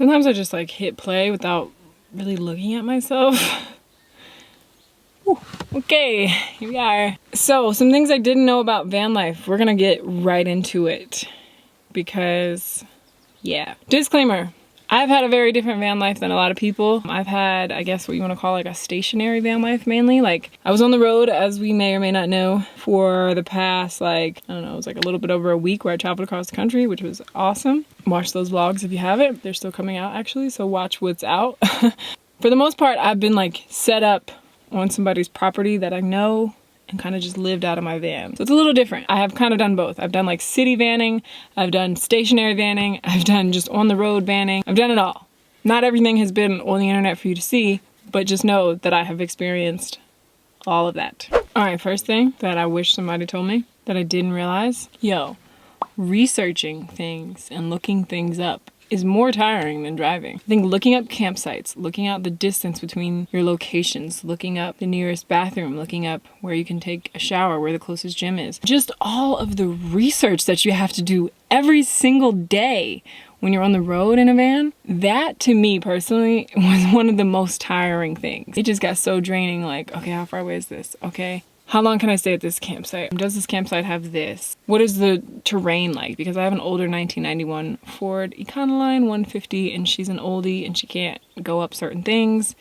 Sometimes I just like hit play without really looking at myself. Whew. Okay, here we are. So some things I didn't know about van life. We're gonna get right into it because yeah. Disclaimer. I've had a very different van life than a lot of people. I've had, I guess what you want to call like a stationary van life mainly. Like I was on the road, as we may or may not know, for the past like, I don't know, it was like a little bit over a week where I traveled across the country, which was awesome. Watch those vlogs if you haven't. They're still coming out actually, so watch what's out. For the most part, I've been like set up on somebody's property that I know and kind of just lived out of my van. So it's a little different. I have kind of done both. I've done like city vanning, I've done stationary vanning, I've done just on the road vanning. I've done it all. Not everything has been on the internet for you to see, but just know that I have experienced all of that. All right, first thing that I wish somebody told me that I didn't realize, researching things and looking things up is more tiring than driving. I think looking up campsites, looking out the distance between your locations, looking up the nearest bathroom, looking up where you can take a shower, where the closest gym is. Just all of the research that you have to do every single day when you're on the road in a van, that to me personally was one of the most tiring things. It just got so draining, like, okay, how far away is this? Okay. How long can I stay at this campsite? Does this campsite have this? What is the terrain like? Because I have an older 1991 Ford Econoline 150 and she's an oldie and she can't go up certain things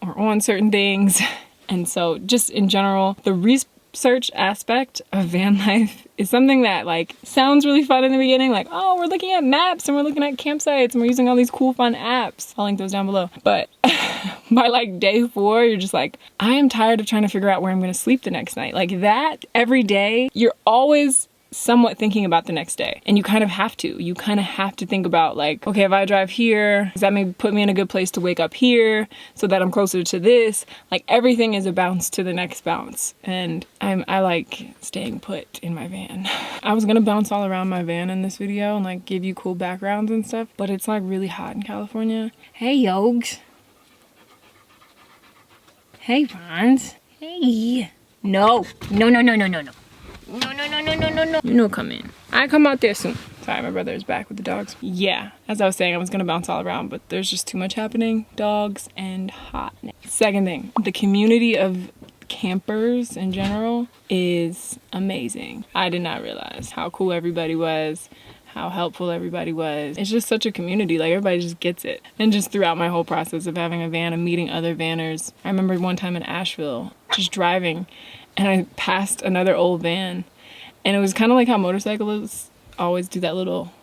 or on certain things. And so just in general, the research aspect of van life is something that like sounds really fun in the beginning. Like, oh, we're looking at maps and we're looking at campsites and we're using all these cool fun apps. I'll link those down below. But by like day 4, you're just like, I am tired of trying to figure out where I'm going to sleep the next night. Like that every day, you're always somewhat thinking about the next day. And you kind of have to. You kind of have to think about like, okay, if I drive here, does that maybe put me in a good place to wake up here so that I'm closer to this? Like everything is a bounce to the next bounce. And I like staying put in my van. I was gonna bounce all around my van in this video and like give you cool backgrounds and stuff, but it's like really hot in California. Hey, Yogs. Hey, Franz. Hey. No. No. You know, come in. I come out there soon. Sorry, my brother is back with the dogs. Yeah, as I was saying, I was gonna bounce all around, but there's just too much happening. Dogs and hotness. Second thing, the community of campers in general is amazing. I did not realize how cool everybody was, how helpful everybody was. It's just such a community, like everybody just gets it. And just throughout my whole process of having a van and meeting other vanners, I remember one time in Asheville, just driving, and I passed another old van, and it was kind of like how motorcyclists always do that little,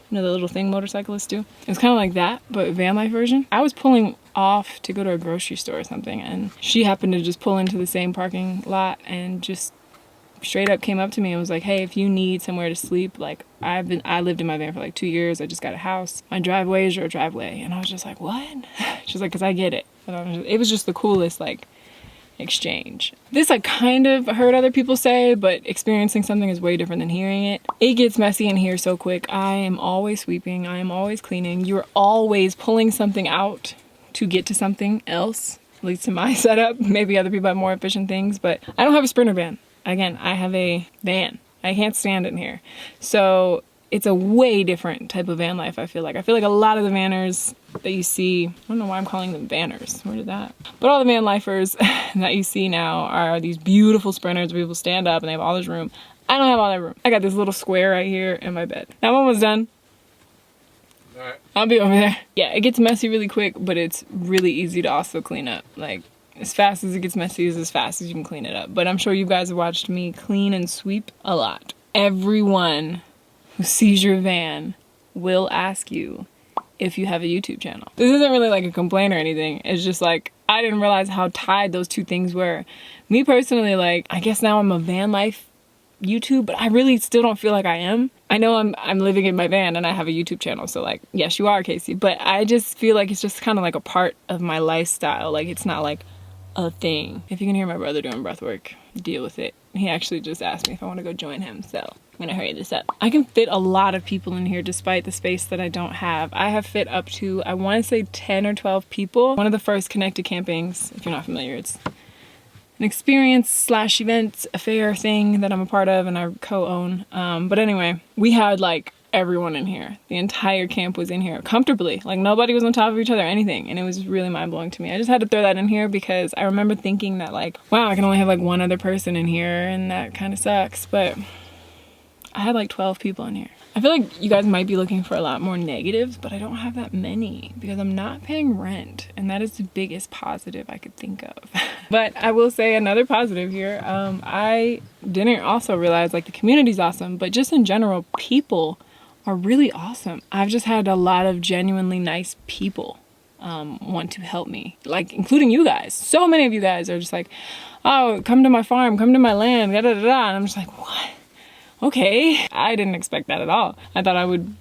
you know, the little thing motorcyclists do. It was kind of like that, but van life version. I was pulling off to go to a grocery store or something, and she happened to just pull into the same parking lot and just straight up came up to me and was like, hey, if you need somewhere to sleep, like I lived in my van for like 2 years. I just got a house. My driveway is your driveway. And I was just like, what? She's like, cause I get it. And it was just the coolest like exchange. This I kind of heard other people say, but experiencing something is way different than hearing it. It gets messy in here so quick. I am always sweeping. I am always cleaning. You're always pulling something out to get to something else, at least in my setup. Maybe other people have more efficient things, but I don't have a Sprinter van. Again, I have a van. I can't stand in here. So it's a way different type of van life, I feel like. I feel like a lot of the vanners that you see, I don't know why I'm calling them vanners. Where did that? But all the van lifers that you see now are these beautiful Sprinters where people stand up and they have all this room. I don't have all that room. I got this little square right here in my bed. Now I'm almost done. All right. I'll be over there. Yeah, it gets messy really quick, but it's really easy to also clean up. Like, as fast as it gets messy is as fast as you can clean it up. But I'm sure you guys have watched me clean and sweep a lot. Everyone who sees your van will ask you if you have a YouTube channel. This isn't really like a complaint or anything. It's just like, I didn't realize how tied those two things were. Me personally, like, I guess now I'm a van life YouTube, but I really still don't feel like I am. I know I'm living in my van and I have a YouTube channel, so like, yes, you are, Casey, but I just feel like it's just kind of like a part of my lifestyle. Like, it's not like a thing. If you can hear my brother doing breath work, deal with it. He actually just asked me if I want to go join him, so I'm gonna hurry this up. I can fit a lot of people in here despite the space that I don't have. I have fit up to, I want to say 10 or 12 people. One of the first connected campings, if you're not familiar, it's an experience slash event affair thing that I'm a part of and I co-own. But anyway, we had like everyone in here. The entire camp was in here comfortably. Like nobody was on top of each other or anything. And it was really mind-blowing to me. I just had to throw that in here because I remember thinking that like, wow, I can only have like one other person in here and that kind of sucks. But I had like 12 people in here. I feel like you guys might be looking for a lot more negatives, but I don't have that many because I'm not paying rent. And that is the biggest positive I could think of. But I will say another positive here. I didn't also realize like the community's awesome, but just in general, people are really awesome. I've just had a lot of genuinely nice people want to help me, like including you guys. So many of you guys are just like, oh, come to my farm, come to my land, da da da da. And I'm just like, what? Okay. I didn't expect that at all. I thought I would,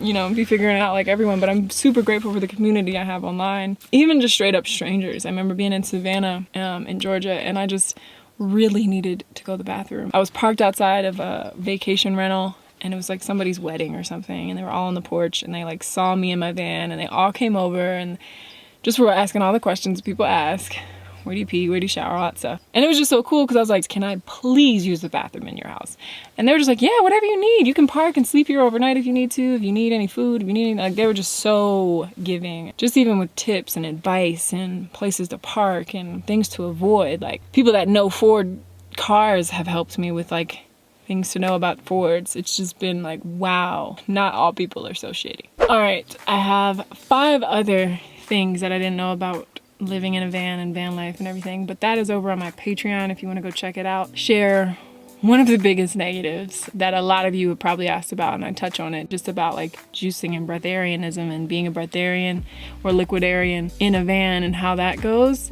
you know, be figuring it out like everyone, but I'm super grateful for the community I have online. Even just straight up strangers. I remember being in Savannah in Georgia, and I just really needed to go to the bathroom. I was parked outside of a vacation rental, and it was like somebody's wedding or something, and they were all on the porch, and they like saw me in my van, and they all came over and just were asking all the questions people ask. Where do you pee? Where do you shower? All that stuff. And it was just so cool because I was like, can I please use the bathroom in your house? And they were just like, yeah, whatever you need. You can park and sleep here overnight if you need to. If you need any food, if you need any, like they were just so giving. Just even with tips and advice and places to park and things to avoid. Like people that know Ford cars have helped me with like things to know about Fords. It's just been like, wow, not all people are so shitty. All right, I have 5 other things that I didn't know about living in a van and van life and everything, but that is over on my Patreon if you want to go check it out. Share one of the biggest negatives that a lot of you have probably asked about, and I touch on it, just about like juicing and breatharianism and being a breatharian or liquidarian in a van and how that goes.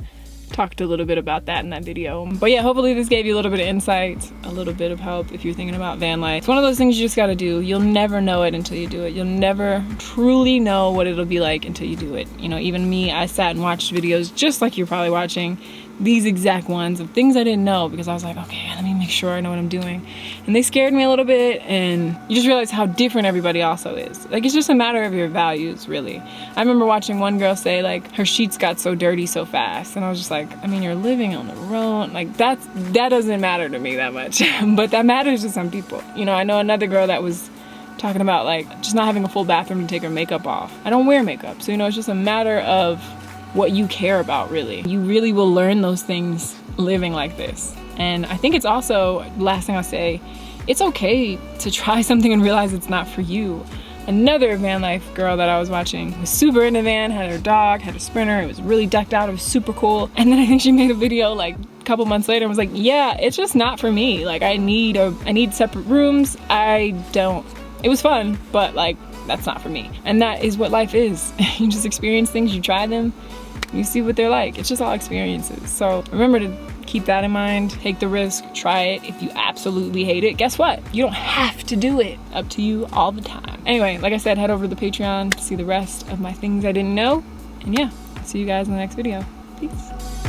Talked a little bit about that in that video. But yeah, hopefully this gave you a little bit of insight, a little bit of help if you're thinking about van life. It's one of those things you just gotta do. You'll never know it until you do it. You'll never truly know what it'll be like until you do it. You know, even me, I sat and watched videos just like you're probably watching, these exact ones of things I didn't know because I was like, okay, let me make sure I know what I'm doing. And they scared me a little bit, and you just realize how different everybody also is. Like, it's just a matter of your values, really. I remember watching one girl say, like, her sheets got so dirty so fast. And I was just like, I mean, you're living on the road. Like, that doesn't matter to me that much. But that matters to some people. You know, I know another girl that was talking about, like, just not having a full bathroom to take her makeup off. I don't wear makeup. So, you know, it's just a matter of what you care about, really. You really will learn those things living like this. And I think it's also, last thing I'll say, it's okay to try something and realize it's not for you. Another van life girl that I was watching was super in the van, had her dog, had a Sprinter, it was really decked out, it was super cool. And then I think she made a video like a couple months later and was like, yeah, it's just not for me. Like I need separate rooms. It was fun, but like, that's not for me. And that is what life is. You just experience things, you try them, you see what they're like. It's just all experiences. So remember to keep that in mind. Take the risk, try it. If you absolutely hate it, guess what? You don't have to do it. Up to you all the time. Anyway, like I said, head over to the Patreon to see the rest of my things I didn't know. And yeah, see you guys in the next video. Peace.